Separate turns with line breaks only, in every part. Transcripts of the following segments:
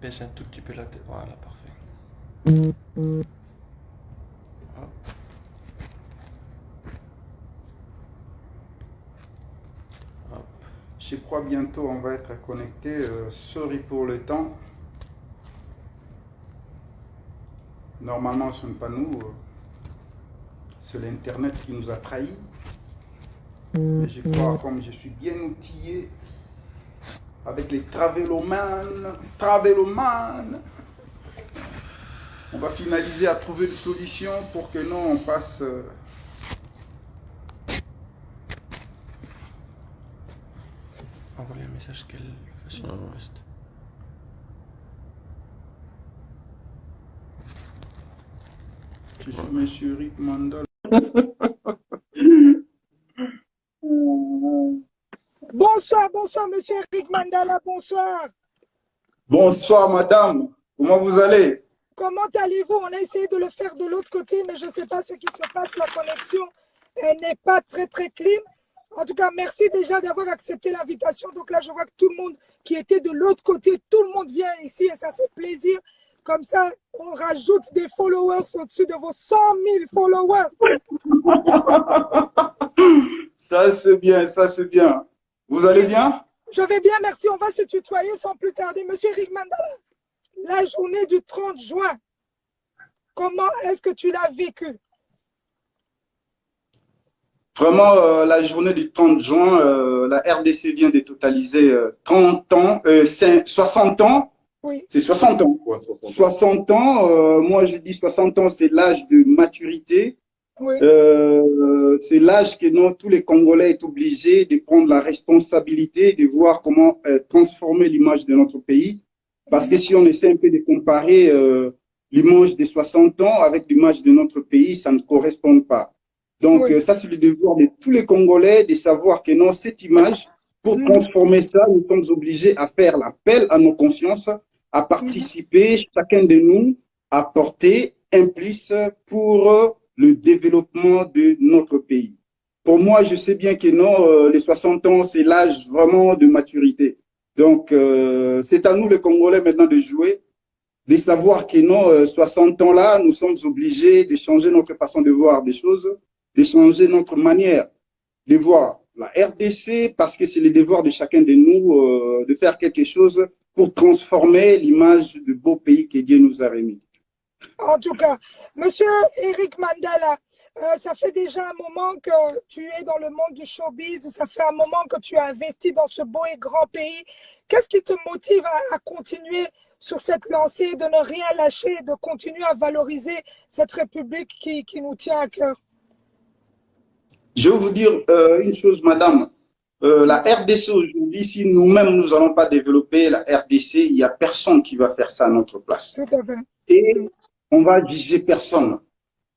Baisse un tout petit peu la tête. Voilà, parfait. Hop, hop.
Je crois bientôt on va être connecté. Sorry pour le temps. Normalement, ce n'est pas nous. C'est l'Internet qui nous a trahis. Mais je crois, comme je suis bien outillé avec les travelomanes, on va finaliser à trouver une solution pour que nous, on passe...
Envoyer un message qu'elle fasse une request.
Je suis monsieur Rick Mandal.
Bonsoir, bonsoir, monsieur Eric Mandala, bonsoir.
Bonsoir, madame. Comment vous allez?
Comment allez-vous? On a essayé de le faire de l'autre côté, mais je ne sais pas ce qui se passe. La connexion, elle n'est pas très clean. En tout cas, merci déjà d'avoir accepté l'invitation. Donc là, je vois que tout le monde qui était de l'autre côté, tout le monde vient ici et ça fait plaisir. Comme ça, on rajoute des followers au-dessus de vos 100 000 followers.
Ça, c'est bien, ça, c'est bien. Vous allez bien?
Je vais bien, merci. On va se tutoyer sans plus tarder. Monsieur Eric Mandala, la journée du 30 juin, comment est-ce que tu l'as vécue?
Vraiment, la journée du 30 juin, la RDC vient de totaliser 30 ans, 60 ans.
Oui.
C'est 60 ans.
Ouais,
60 ans, moi je dis 60 ans, c'est l'âge de maturité.
Oui.
C'est l'âge que tous les Congolais sont obligés de prendre la responsabilité de voir comment transformer l'image de notre pays. Parce que si on essaie un peu de comparer l'image des 60 ans avec l'image de notre pays, ça ne correspond pas. Donc
Oui.
ça, c'est le devoir de tous les Congolais de savoir que non, cette image, pour transformer ça, nous sommes obligés à faire l'appel à nos consciences, à participer, chacun de nous, à porter un plus pour le développement de notre pays. Pour moi, je sais bien que non, les 60 ans, c'est l'âge vraiment de maturité. Donc, c'est à nous, les Congolais, maintenant de jouer, de savoir que non, 60 ans là, nous sommes obligés de changer notre façon de voir des choses, de changer notre manière de voir la RDC, parce que c'est le devoir de chacun de nous de faire quelque chose pour transformer l'image du beau pays que Dieu nous a remis.
En tout cas, monsieur Eric Mandala, ça fait déjà un moment que tu es dans le monde du showbiz, ça fait un moment que tu as investi dans ce beau et grand pays. Qu'est-ce qui te motive à continuer sur cette lancée, de ne rien lâcher, de continuer à valoriser cette République qui nous tient à cœur?
Je vais vous dire une chose, madame. La RDC aujourd'hui, si nous-mêmes nous n'allons pas développer la RDC, il n'y a personne qui va faire ça à notre place.
Tout à fait.
Et on va juger personne.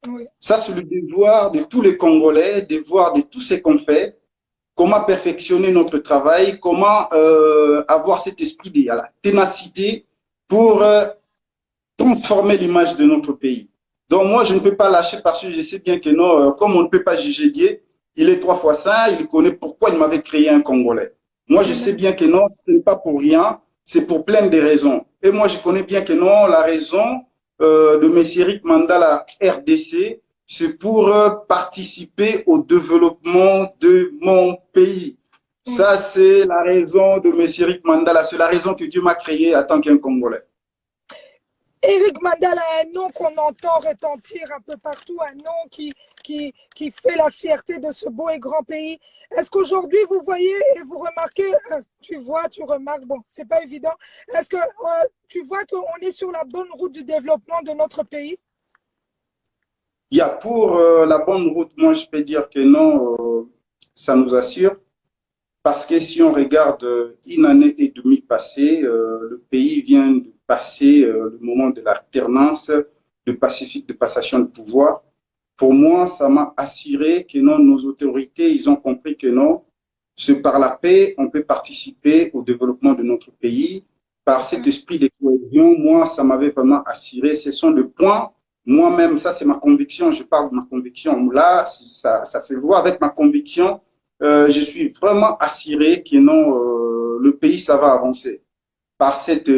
Oui.
Ça, c'est le devoir de tous les Congolais, devoir de tous ceux qu'on fait, comment perfectionner notre travail, comment avoir cet esprit de la ténacité pour transformer l'image de notre pays. Donc moi, je ne peux pas lâcher parce que je sais bien que non, comme on ne peut pas juger Dieu, il est 3 fois saint, il connaît pourquoi il m'avait créé un Congolais. Moi, je sais bien que non, ce n'est pas pour rien, c'est pour plein de raisons. Et moi, je connais bien que non, la raison de M. Eric Mandala RDC, c'est pour participer au développement de mon pays. Ça, c'est la raison de M. Eric Mandala, c'est la raison que Dieu m'a créé en tant qu'un Congolais.
Eric Mandala a un nom qu'on entend retentir un peu partout, un nom qui fait la fierté de ce beau et grand pays. Est-ce qu'aujourd'hui, vous voyez et vous remarquez, tu vois, tu remarques, bon, c'est pas évident, est-ce que tu vois qu'on est sur la bonne route du développement de notre pays?
Il y a pour la bonne route, moi je peux dire que non, ça nous assure. Parce que si on regarde une année et demie passée, le pays vient de passer le moment de l'alternance, de pacifique, de passation de pouvoir. Pour moi, ça m'a assuré que non, nos autorités, ils ont compris que non, c'est par la paix, on peut participer au développement de notre pays. Par cet esprit de cohésion, moi, ça m'avait vraiment assuré. Ce sont des points, moi-même, ça c'est ma conviction, je parle de ma conviction. Là, ça se voit avec ma conviction. Je suis vraiment assuré que non, le pays, ça va avancer par cette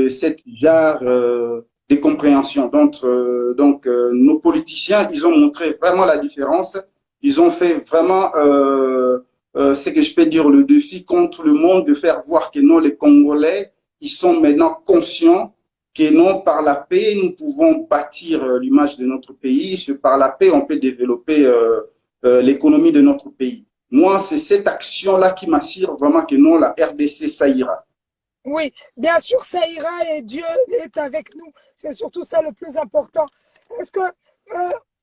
genre de compréhension. Nos politiciens, ils ont montré vraiment la différence. Ils ont fait vraiment, ce que je peux dire, le défi contre le monde de faire voir que non, les Congolais, ils sont maintenant conscients que non, par la paix, nous pouvons bâtir l'image de notre pays. Par la paix, on peut développer l'économie de notre pays. Moi, c'est cette action-là qui m'assure vraiment que non, la RDC, ça ira.
Oui, bien sûr, ça ira et Dieu est avec nous. C'est surtout ça le plus important. Est-ce que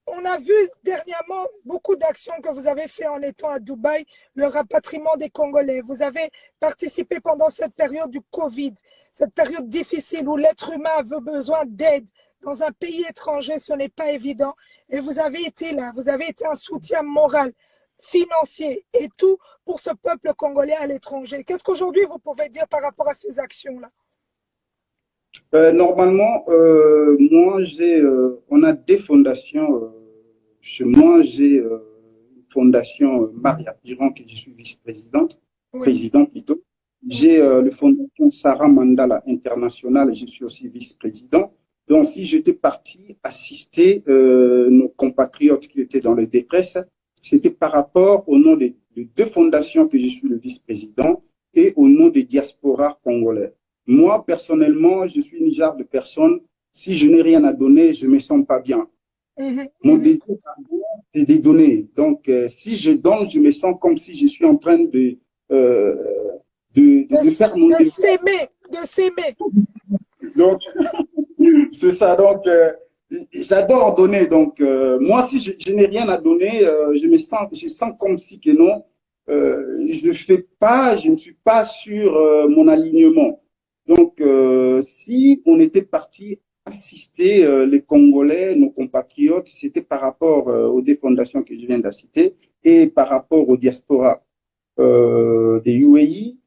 on a vu dernièrement beaucoup d'actions que vous avez fait en étant à Dubaï, le rapatriement des Congolais. Vous avez participé pendant cette période du Covid, cette période difficile où l'être humain a besoin d'aide. Dans un pays étranger, ce n'est pas évident. Et vous avez été là, vous avez été un soutien moral, financier et tout pour ce peuple congolais à l'étranger. Qu'est-ce qu'aujourd'hui vous pouvez dire par rapport à ces actions-là?
Normalement, moi, on a des fondations. Chez moi, j'ai une fondation Maria Piron, que je suis vice-présidente, président plutôt. J'ai le fondation Sarah Mandala International, je suis aussi vice-président. Donc, si j'étais parti assister nos compatriotes qui étaient dans les détresse, c'était par rapport au nom de deux fondations que je suis le vice-président et au nom des diasporas congolais. Moi, personnellement, je suis une genre de personne, si je n'ai rien à donner, je ne me sens pas bien. Mon désir, c'est de donner. Donc, si je donne, je me sens comme si je suis en train de faire mon devoir.
De s'aimer.
Donc, c'est ça. Donc, j'adore donner. Donc, moi, si je n'ai rien à donner, je sens comme si que non, je ne suis pas sur mon alignement. Donc, si on était parti assister les Congolais, nos compatriotes, c'était par rapport aux deux fondations que je viens de citer et par rapport aux diasporas des UAE.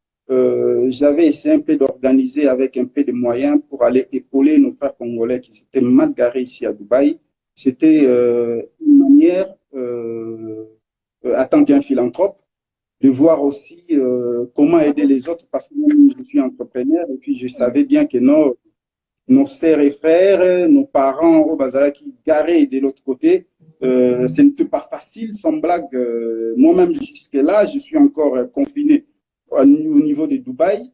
J'avais essayé un peu d'organiser avec un peu de moyens pour aller épauler nos frères congolais qui s'étaient mal garés ici à Dubaï. C'était une manière, en tant qu'un philanthrope, de voir aussi comment aider les autres parce que moi, je suis entrepreneur et puis je savais bien que nos sœurs et frères, nos parents au Bazara qui garés de l'autre côté, ce n'était pas facile, sans blague. Moi-même, jusque-là, je suis encore confiné au niveau de Dubaï.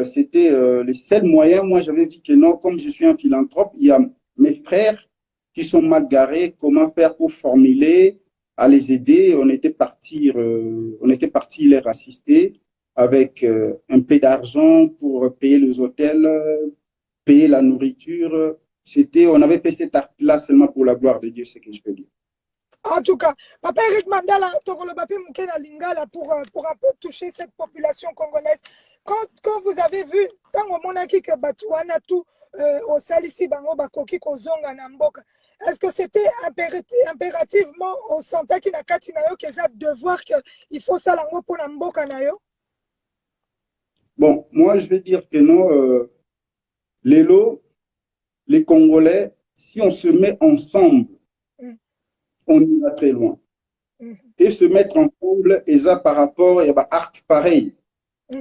C'était les seuls moyens. Moi, j'avais dit que non, comme je suis un philanthrope, il y a mes frères qui sont mal garés, comment faire pour formuler, à les aider. On était parti les assister avec un peu d'argent pour payer les hôtels, payer la nourriture. On avait fait cet acte-là seulement pour la gloire de Dieu, c'est ce que je peux dire.
En tout cas, Papa Eric Mandala, Lingala pour un peu toucher cette population congolaise. Quand vous avez vu, tant au monaki que Batouana tout au Salisi Bango Bakoki Kozonga Namboka, est-ce que c'était impérativement au Santa qui n'a Katinayo qui a devoir qu'il faut ça lango pour Namboka Nayo?
Bon, moi je vais dire que non, les Congolais, si on se met ensemble, on ira très loin. Et se mettre ensemble, et ça par rapport à art pareil.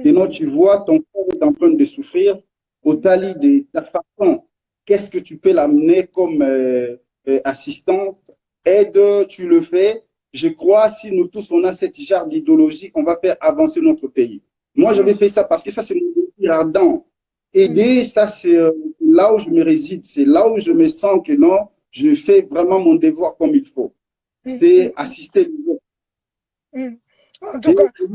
Et non, tu vois, ton corps est en train de souffrir, au tali de ta façon. Qu'est-ce que tu peux l'amener comme assistante? Aide, tu le fais. Je crois, si nous tous, on a cette genre d'idéologie, on va faire avancer notre pays. Moi, j'avais fait ça parce que ça, c'est mon désir ardent. Aider, ça, c'est là où je me réside. C'est là où je me sens que non, je fais vraiment mon devoir comme il faut. C'est assister les autres.
En tout cas,
si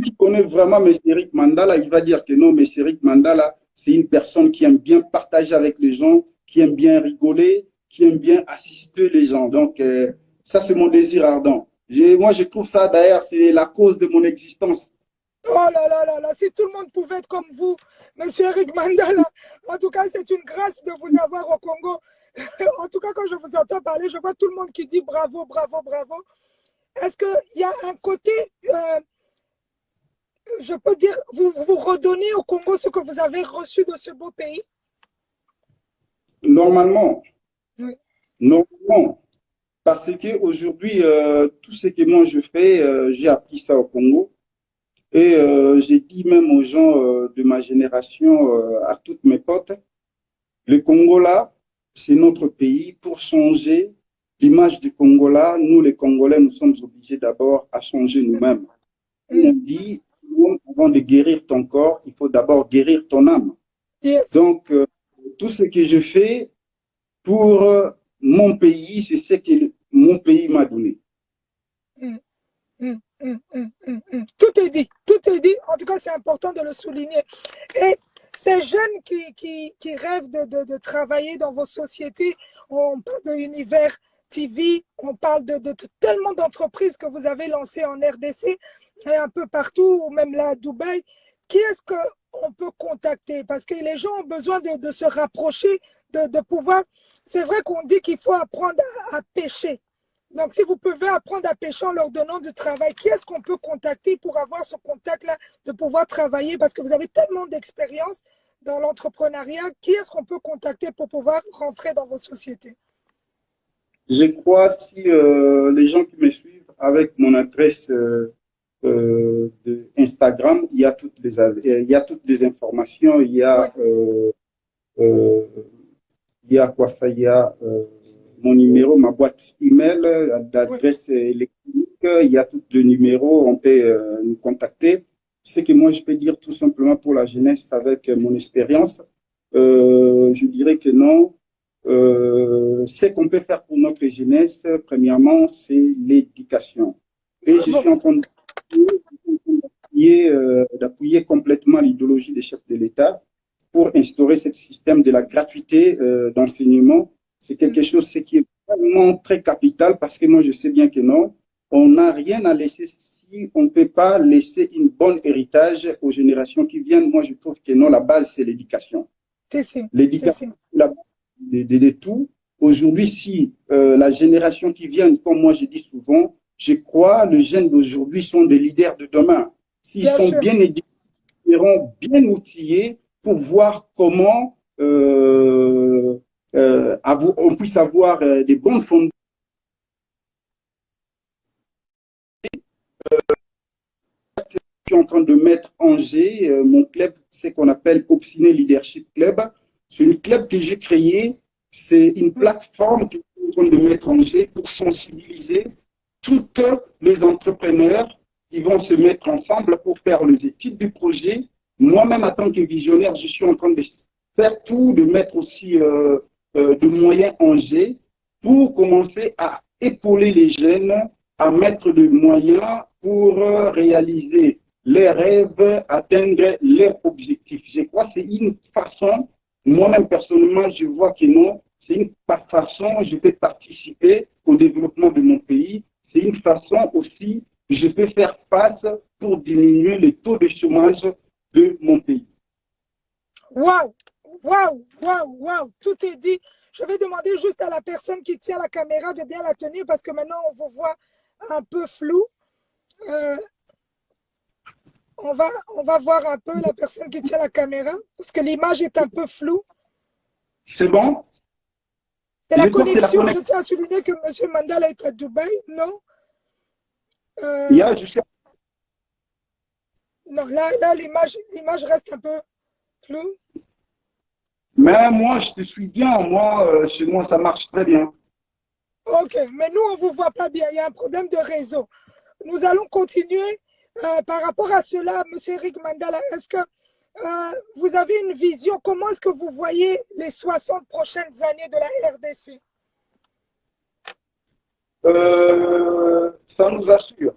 tu connais vraiment M. Eric Mandala, il va dire que non, M. Eric Mandala, c'est une personne qui aime bien partager avec les gens, qui aime bien rigoler, qui aime bien assister les gens. Donc, ça, c'est mon désir ardent. Moi, je trouve ça, d'ailleurs, c'est la cause de mon existence.
Oh là là là là, si tout le monde pouvait être comme vous, Monsieur Eric Mandala, en tout cas, c'est une grâce de vous avoir au Congo. En tout cas, quand je vous entends parler, je vois tout le monde qui dit bravo, bravo, bravo. Est-ce qu'il y a un côté, je peux dire, vous redonnez au Congo ce que vous avez reçu de ce beau pays?
Normalement.
Oui.
Normalement. Parce qu'aujourd'hui, tout ce que moi je fais, j'ai appris ça au Congo. Et j'ai dit même aux gens de ma génération, à toutes mes potes, le Congola, c'est notre pays. Pour changer l'image du Congola, nous les Congolais, nous sommes obligés d'abord à changer nous-mêmes. On dit, avant de guérir ton corps, il faut d'abord guérir ton âme.
Yes.
Donc, tout ce que je fais pour mon pays, c'est ce que mon pays m'a donné.
Tout est dit, tout est dit. En tout cas, c'est important de le souligner. Et ces jeunes qui rêvent de travailler dans vos sociétés, on parle de Univers TV, on parle de tellement d'entreprises que vous avez lancées en RDC et un peu partout, ou même là à Dubaï. Qui est-ce qu'on peut contacter? Parce que les gens ont besoin de se rapprocher, de pouvoir. C'est vrai qu'on dit qu'il faut apprendre à pêcher. Donc, si vous pouvez apprendre à pêcher en leur donnant du travail, qui est-ce qu'on peut contacter pour avoir ce contact-là, de pouvoir travailler? Parce que vous avez tellement d'expérience dans l'entrepreneuriat. Qui est-ce qu'on peut contacter pour pouvoir rentrer dans vos sociétés?
Je crois, si les gens qui me suivent, avec mon adresse de Instagram, il y a toutes les informations. Il y a, il y a quoi ça? Il y a mon numéro, ma boîte email, l'adresse électronique, il y a tous les numéros, on peut nous contacter. Ce que moi je peux dire tout simplement pour la jeunesse avec mon expérience, je dirais que non. Ce qu'on peut faire pour notre jeunesse, premièrement, c'est l'éducation. Et je suis en train d'appuyer complètement l'idéologie des chefs de l'État pour instaurer ce système de la gratuité d'enseignement. C'est quelque chose qui est vraiment très capital parce que moi, je sais bien que non, on n'a rien à laisser si on ne peut pas laisser une bonne héritage aux générations qui viennent. Moi, je trouve que non, la base, c'est l'éducation. L'éducation, c'est la base de tout. Aujourd'hui, si la génération qui vient, comme moi je dis souvent, je crois les jeunes d'aujourd'hui sont des leaders de demain. S'ils sont bien éduqués, ils seront bien outillés pour voir comment on puisse avoir des bonnes fondations. Je suis en train de mettre en Angers, mon club, c'est qu'on appelle Obstiné Leadership Club. C'est une club que j'ai créée. C'est une plateforme que je suis en train de mettre en Angers pour sensibiliser toutes les entrepreneurs qui vont se mettre ensemble pour faire les études du projet. Moi-même, en tant que visionnaire, je suis en train de faire tout, de mettre aussi de moyens en jeu pour commencer à épauler les jeunes, à mettre des moyens pour réaliser leurs rêves, atteindre leurs objectifs. Je crois que c'est une façon, moi-même personnellement, je vois que non, c'est une façon, je peux participer au développement de mon pays. C'est une façon aussi, je peux faire face pour diminuer le taux de chômage de mon pays.
Waouh, waouh, waouh, waouh, tout est dit. Je vais demander juste à la personne qui tient la caméra de bien la tenir parce que maintenant on vous voit un peu flou. On va voir un peu la personne qui tient la caméra parce que l'image est un peu floue.
C'est bon?
C'est la connexion. Je tiens à souligner que M. Mandala est à Dubaï, non? Non, là l'image reste un peu floue.
Mais moi, je te suis bien. Moi, chez moi, ça marche très bien.
Ok, mais nous, on ne vous voit pas bien. Il y a un problème de réseau. Nous allons continuer. Par rapport à cela, M. Eric Mandala, est-ce que vous avez une vision? Comment est-ce que vous voyez les 60 prochaines années de la RDC?
Ça nous assure.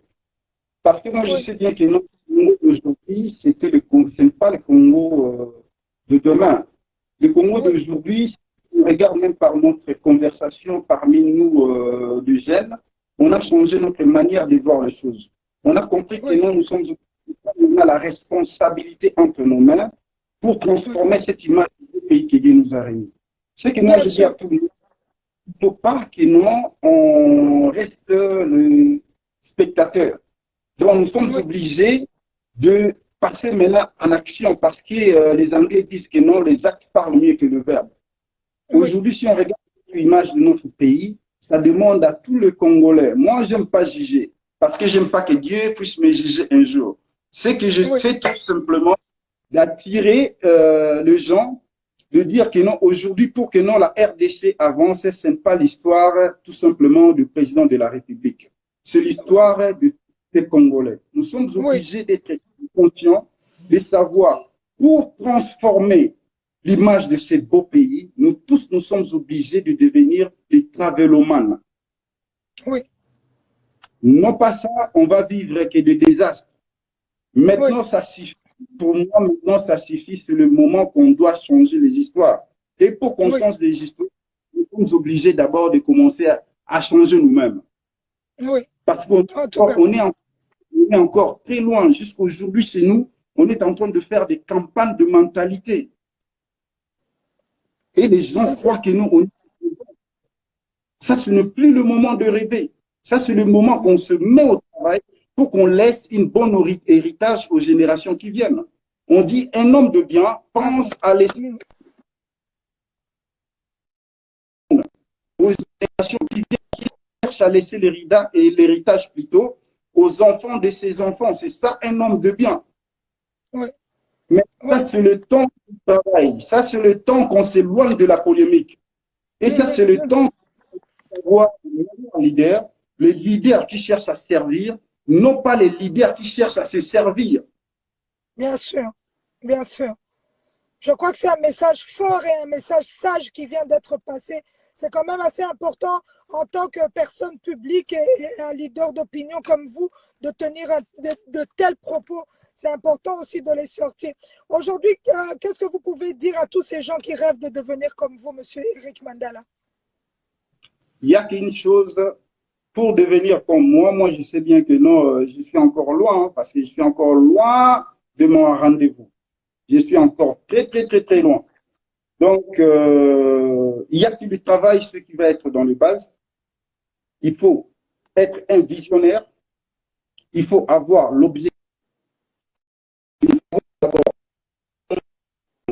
Parce que moi, je sais bien que notre Congo d'aujourd'hui, ce n'est pas le Congo de demain. Le Congo d'aujourd'hui, si on regarde même par notre conversation parmi nous, de jeunes, on a changé notre manière de voir les choses. On a compris que on a la responsabilité entre nos mains pour transformer cette image du pays qui nous a réunis. C'est que moi, je dis à tout le monde, il ne faut pas que nous, on reste le spectateur. Donc, nous sommes obligés de passer maintenant en action parce que les Anglais disent que non, les actes parlent mieux que le verbe. Aujourd'hui, si on regarde l'image de notre pays, ça demande à tous les Congolais. Moi, je n'aime pas juger parce que je n'aime pas que Dieu puisse me juger un jour. Ce que je
Oui.
fais tout simplement, d'attirer les gens, de dire que non, aujourd'hui, pour que non, la RDC avance, ce n'est pas l'histoire tout simplement du président de la République. C'est l'histoire des Congolais. Nous sommes
Oui.
obligés d'être conscients, de savoir, pour transformer l'image de ces beaux pays, nous tous, nous sommes obligés de devenir des travelomanes.
Oui.
Non pas ça, on va vivre que des désastres. Maintenant, ça suffit. Pour moi, maintenant, ça suffit. C'est le moment qu'on doit changer les histoires. Et pour qu'on change les histoires, nous sommes obligés d'abord de commencer à changer nous-mêmes.
Oui.
Parce qu'on est encore très loin. Jusqu'aujourd'hui, chez nous, on est en train de faire des campagnes de mentalité. Et les gens croient que nous, ça, ce n'est plus le moment de rêver. Ça, c'est le moment qu'on se met au travail pour qu'on laisse une bonne héritage aux générations qui viennent. On dit, un homme de bien pense à laisser aux générations qui viennent, qui cherchent à laisser l'héritage plutôt aux enfants de ses enfants. C'est ça, un homme de bien.
Oui.
Mais ça, c'est le temps du travail. Ça, c'est le temps qu'on s'éloigne de la polémique. Et ça, c'est le temps d'avoir les leaders qui cherchent à servir, non pas les leaders qui cherchent à se servir.
Bien sûr, bien sûr. Je crois que c'est un message fort et un message sage qui vient d'être passé. C'est quand même assez important en tant que personne publique et un leader d'opinion comme vous de tenir de tels propos. C'est important aussi de les sortir. Aujourd'hui, qu'est-ce que vous pouvez dire à tous ces gens qui rêvent de devenir comme vous, Monsieur Eric Mandala?
Il n'y a qu'une chose, pour devenir comme moi, je sais bien que non, je suis encore loin, parce que je suis encore loin de mon rendez-vous. Je suis encore très, très, très, très loin. Donc, il y a qui du travail, ce qui va être dans les bases. Il faut être un visionnaire. Il faut avoir l'objectif.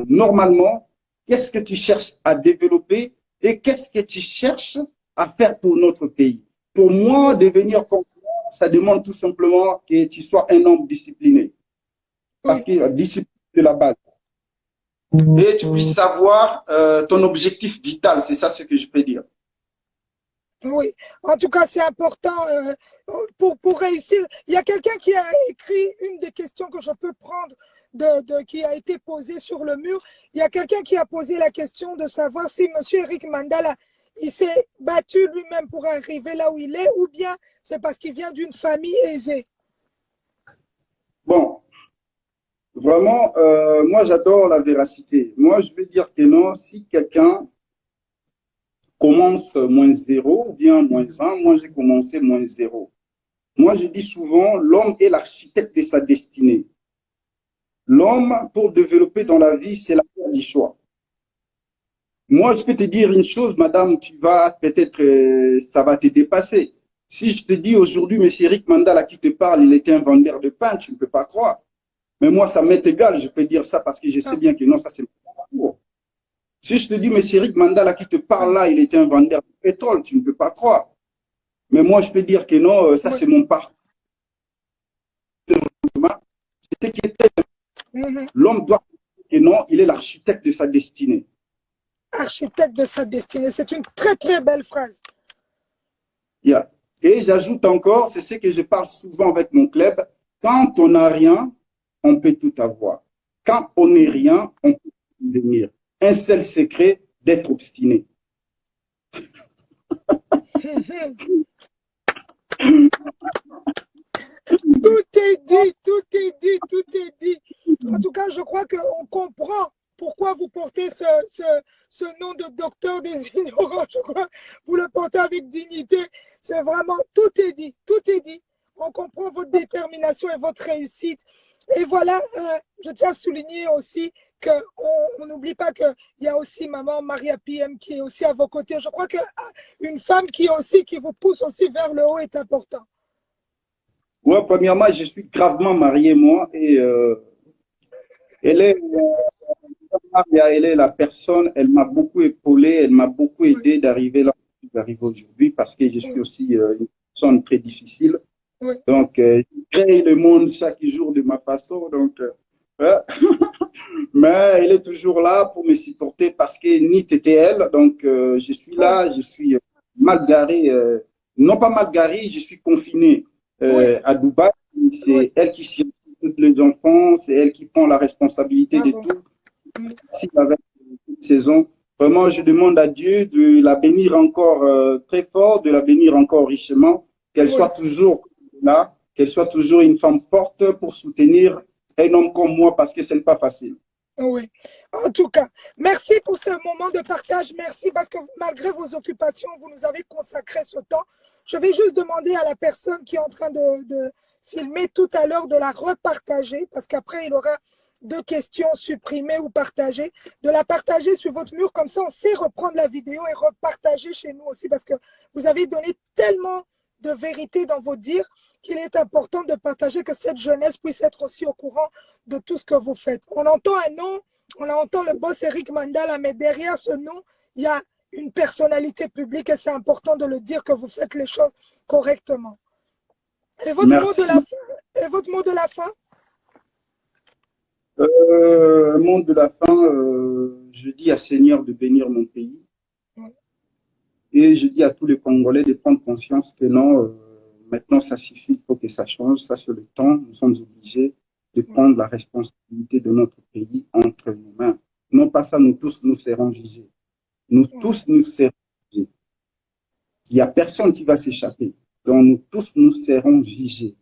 Normalement, qu'est-ce que tu cherches à développer et qu'est-ce que tu cherches à faire pour notre pays. Pour moi, devenir comme moi, ça demande tout simplement que tu sois un homme discipliné. Parce que la discipline, c'est la base. Et tu puisses savoir ton objectif vital, c'est ça ce que je peux dire.
Oui, en tout cas, c'est important pour réussir. Il y a quelqu'un qui a écrit une des questions que je peux prendre qui a été posée sur le mur. Il y a quelqu'un qui a posé la question de savoir si M. Eric Mandala, il s'est battu lui-même pour arriver là où il est ou bien c'est parce qu'il vient d'une famille aisée.
Bon, vraiment, moi j'adore la véracité. Moi je veux dire que non, si quelqu'un commence -0 ou bien -1, moi j'ai commencé -0. Moi je dis souvent, l'homme est l'architecte de sa destinée. L'homme, pour développer dans la vie, c'est la faire du choix. Moi, je peux te dire une chose, madame, tu vas peut-être, ça va te dépasser. Si je te dis aujourd'hui, M. Eric Mandala qui te parle, il était un vendeur de pain, tu ne peux pas croire. Mais moi, ça m'est égal, je peux dire ça parce que je sais bien que non, ça c'est mon parcours. Si je te dis, M. Eric Mandala qui te parle là, il était un vendeur de pétrole, tu ne peux pas croire. Mais moi, je peux dire que non, ça c'est mon parcours. C'est ce qui était. L'homme doit dire que non, il est l'architecte de sa destinée.
Architecte de sa destinée, c'est une très très belle phrase.
Yeah. Et j'ajoute encore, c'est ce que je parle souvent avec mon club, quand on n'a rien, on peut tout avoir. Quand on n'est rien, on peut tout devenir. Un seul secret, d'être obstiné.
Tout est dit, tout est dit, tout est dit. En tout cas, je crois qu'on comprend pourquoi vous portez ce nom de docteur des ignorants. Je crois que vous le portez avec dignité. C'est vraiment, tout est dit, tout est dit. On comprend votre détermination et votre réussite. Et voilà, je tiens à souligner aussi qu'on n'oublie pas qu'il y a aussi maman Maria PM qui est aussi à vos côtés. Je crois qu'une femme qui vous pousse aussi vers le haut est important.
Oui, premièrement, je suis gravement marié, moi, et elle est la personne, elle m'a beaucoup épaulé, elle m'a beaucoup aidé d'arriver là où je suis arrivé aujourd'hui parce que je suis aussi une personne très difficile.
Oui.
Donc, je crée le monde chaque jour de ma façon. Donc, euh, mais elle est toujours là pour me supporter parce que NIT était elle. Donc, je suis
Oui.
là, je suis mal garé. Non pas mal garé, je suis confiné
Oui.
à Dubaï.
Oui.
C'est elle qui suit tous les enfants, c'est elle qui prend la responsabilité de
Bravo.
tout. Si avec cette saison, vraiment, je demande à Dieu de la bénir encore très fort, de la bénir encore richement, qu'elle
Oui.
soit toujours là, qu'elle soit toujours une femme forte pour soutenir un homme comme moi parce que ce n'est pas facile.
Oui. En tout cas, merci pour ce moment de partage. Merci parce que malgré vos occupations, vous nous avez consacré ce temps. Je vais juste demander à la personne qui est en train de filmer tout à l'heure de la repartager parce qu'après, il y aura deux questions supprimées ou partagées. De la partager sur votre mur, comme ça, on sait reprendre la vidéo et repartager chez nous aussi parce que vous avez donné tellement de vérité dans vos dires qu'il est important de partager, que cette jeunesse puisse être aussi au courant de tout ce que vous faites. On entend un nom, on entend le boss Eric Mandala, mais derrière ce nom, il y a une personnalité publique et c'est important de le dire que vous faites les choses correctement. Et votre mot de
Merci.
la fin, et votre mot de la fin?
Monde de la fin, je dis à Seigneur de bénir mon pays
Oui.
et je dis à tous les Congolais de prendre conscience que non, maintenant ça suffit, il faut que ça change, ça c'est le temps, nous sommes obligés de prendre la responsabilité de notre pays entre nos mains. Non pas ça, nous tous nous serons jugés. Nous tous nous serons jugés. Il n'y a personne qui va s'échapper. Donc nous tous nous serons jugés.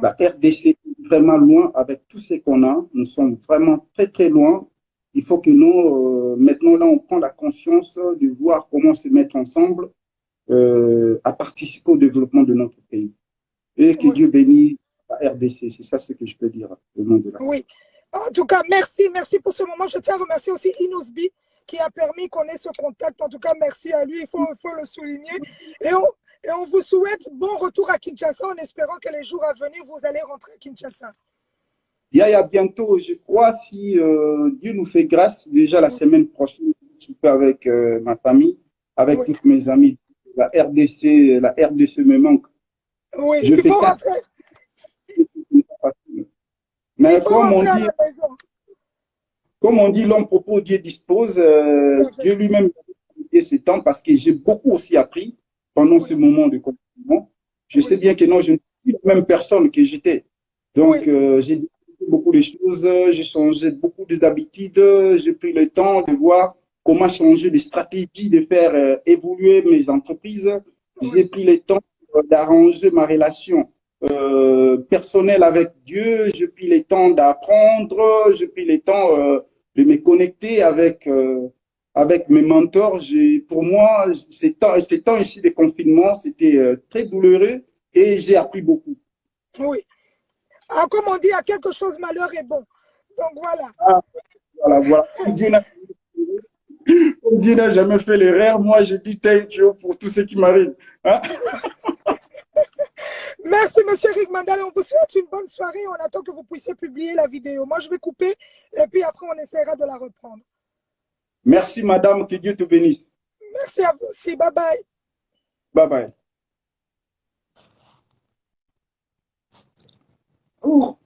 La RDC est vraiment loin avec tout ce qu'on a. Nous sommes vraiment très, très loin. Il faut que nous, maintenant, là, on prend la conscience de voir comment se mettre ensemble à participer au développement de notre pays. Et que
Oui.
Dieu bénisse la RDC. C'est ça ce que je peux dire au nom de la.
Oui. En tout cas, merci, merci pour ce moment. Je tiens à remercier aussi Inosbi qui a permis qu'on ait ce contact. En tout cas, merci à lui, il faut le souligner. Et on vous souhaite bon retour à Kinshasa en espérant que les jours à venir, vous allez rentrer à Kinshasa.
Yaya, bientôt, je crois, si Dieu nous fait grâce, déjà la semaine prochaine, je suis avec ma famille, avec
Oui.
toutes mes amis. La RDC me manque.
Oui,
Je
il
fais
faut
4.
rentrer.
Mais
Il faut rentrer à la maison.
comme on dit, l'homme propose, Dieu dispose. Dieu lui-même a donné ce temps parce que j'ai beaucoup aussi appris pendant ce moment de confinement. Je sais bien que non, je ne suis plus la même personne que j'étais. Donc, j'ai découvert beaucoup de choses, j'ai changé beaucoup d'habitudes, j'ai pris le temps de voir comment changer les stratégies, de faire évoluer mes entreprises. J'ai pris le temps d'arranger ma relation personnelle avec Dieu. J'ai pris le temps d'apprendre. J'ai pris le temps de me connecter avec mes mentors. Pour moi, ces temps ici de confinement, c'était très douloureux et j'ai appris beaucoup.
Oui. Ah, comme on dit, à quelque chose, malheur est bon. Donc voilà.
Ah, voilà. Dieu n'a jamais fait l'erreur. Moi, je dis thank you pour tout ce qui m'arrive. Hein?
Merci, monsieur Eric Mandala. On vous souhaite une bonne soirée. On attend que vous puissiez publier la vidéo. Moi, je vais couper et puis après, on essaiera de la reprendre.
Merci, madame. Que Dieu te bénisse.
Merci à vous aussi. Bye bye.
Bye bye. Ouh.